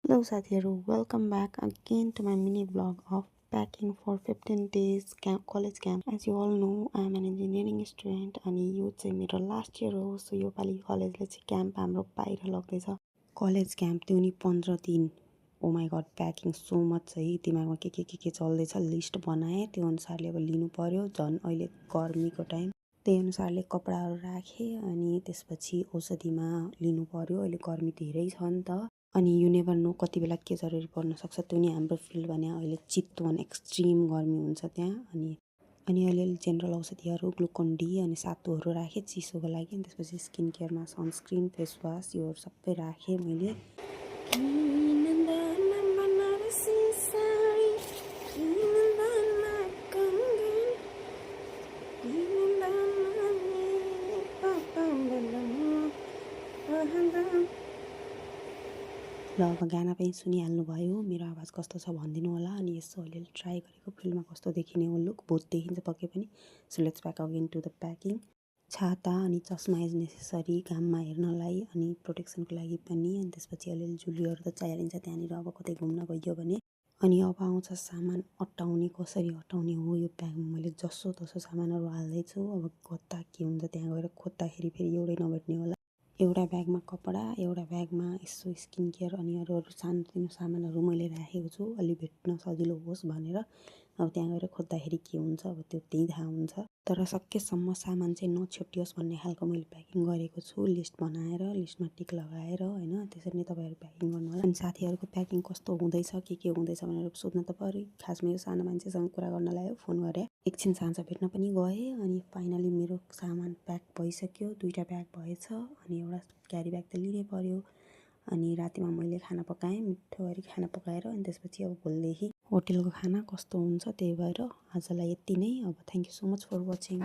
Hello साथीहरु, welcome back again to my mini vlog of packing for 15 days college camp. As you all know, I am an engineering student अनि यो चाहिँ मेरो last year हो. So यो पालि कलेजले चाहिँ क्याम्प हाम्रो बाहिर लग्दैछ. कलेज क्याम्प त्यो नि 15 दिन. Oh my God, packing so much है. दिमागमा के चल्दैछ लिस्ट बनाए, त्यो अनुसारले अब लिनु पर्यो. झन् अहिले गर्मीको टाइम, त्यही अनुसारले कपडाहरू राखेँ अनि त्यसपछि औषधिमा लिनु पर्यो. अहिले गर्मी धेरै छ नि त. अनि यु नेभर नो कति बेला के जरुरी पर्न सक्छ. त्यो नि हाम्रो फिल्ड भने अहिले चितवन एक्सट्रिम गर्मी हुन्छ त्यहाँ. अनि अलिअलि जेनरल औषधिहरू, ग्लुकोन डी अनि सातुहरू राखेँ चिसोको लागि. अनि त्यसपछि स्किन केयरमा सनस्क्रिन, फेस वास योहरू सबै राखेँ मैले. र अब गाना पनि सुनिहाल्नु भयो. मेरो आवाज कस्तो छ भनिदिनु होला. अनि यसो अलिअलि ट्राई गरेको फिल्डमा कस्तो देखिने हो लुक. भूत देखिन्छ पक्कै पनि. So let's back again to the packing. छाता अनि चस्मा इज नेसेसरी घाममा हेर्नलाई अनि प्रोटेक्सनको लागि पनि. अनि त्यसपछि अलिअलि जुलीहरू त चाहिहालिन्छ त्यहाँनिर अब कतै घुम्न गइयो भने. अनि अब आउँछ सामान अटाउने, कसरी अटाउने हो यो ब्यागमा. मैले जसो तसो सामानहरू हाल्दैछु. अब कता के हुन्छ त्यहाँ गएर खोज्दाखेरि फेरि एउटै नभेट्ने होला. एउटा ब्यागमा कपडा, एउटा ब्यागमा यसो स्किन केयर अनि अरू सानोतिनो सामानहरू मैले राखेको छु अलि भेट्न सजिलो होस् भनेर. अब त्यहाँ गएर खोज्दाखेरि के हुन्छ अब त्यो त्यही थाहा हुन्छ. तर सकेसम्म सामान चाहिँ नछुटियोस् भन्ने खालको मैले प्याकिङ गरेको छु. लिस्ट बनाएर, लिस्टमा टिक लगाएर होइन. त्यसरी नै तपाईँहरू प्याकिङ गर्नु होला. अनि साथीहरूको प्याकिङ कस्तो हुँदैछ, के हुँदैछ भनेर सोध्न त पऱ्यो. खासमा यो सानो मान्छेसँग कुरा गर्नलाई हो. फोन गरेँ, एकछिन साँझ भेट्न पनि गएँ. अनि फाइनली मेरो सामान प्याक भइसक्यो. 2टा ब्याग भएछ अनि एउटा क्यारी ब्याग त लिनै पर्यो. अनि रातिमा मैले खाना पकाएँ, मिठो गरी खाना पकाएर. अनि त्यसपछि अब भोलिदेखि होटेलको खाना कस्तो हुन्छ. त्यही भएर आजलाई यति नै. अब thank you so much for watching.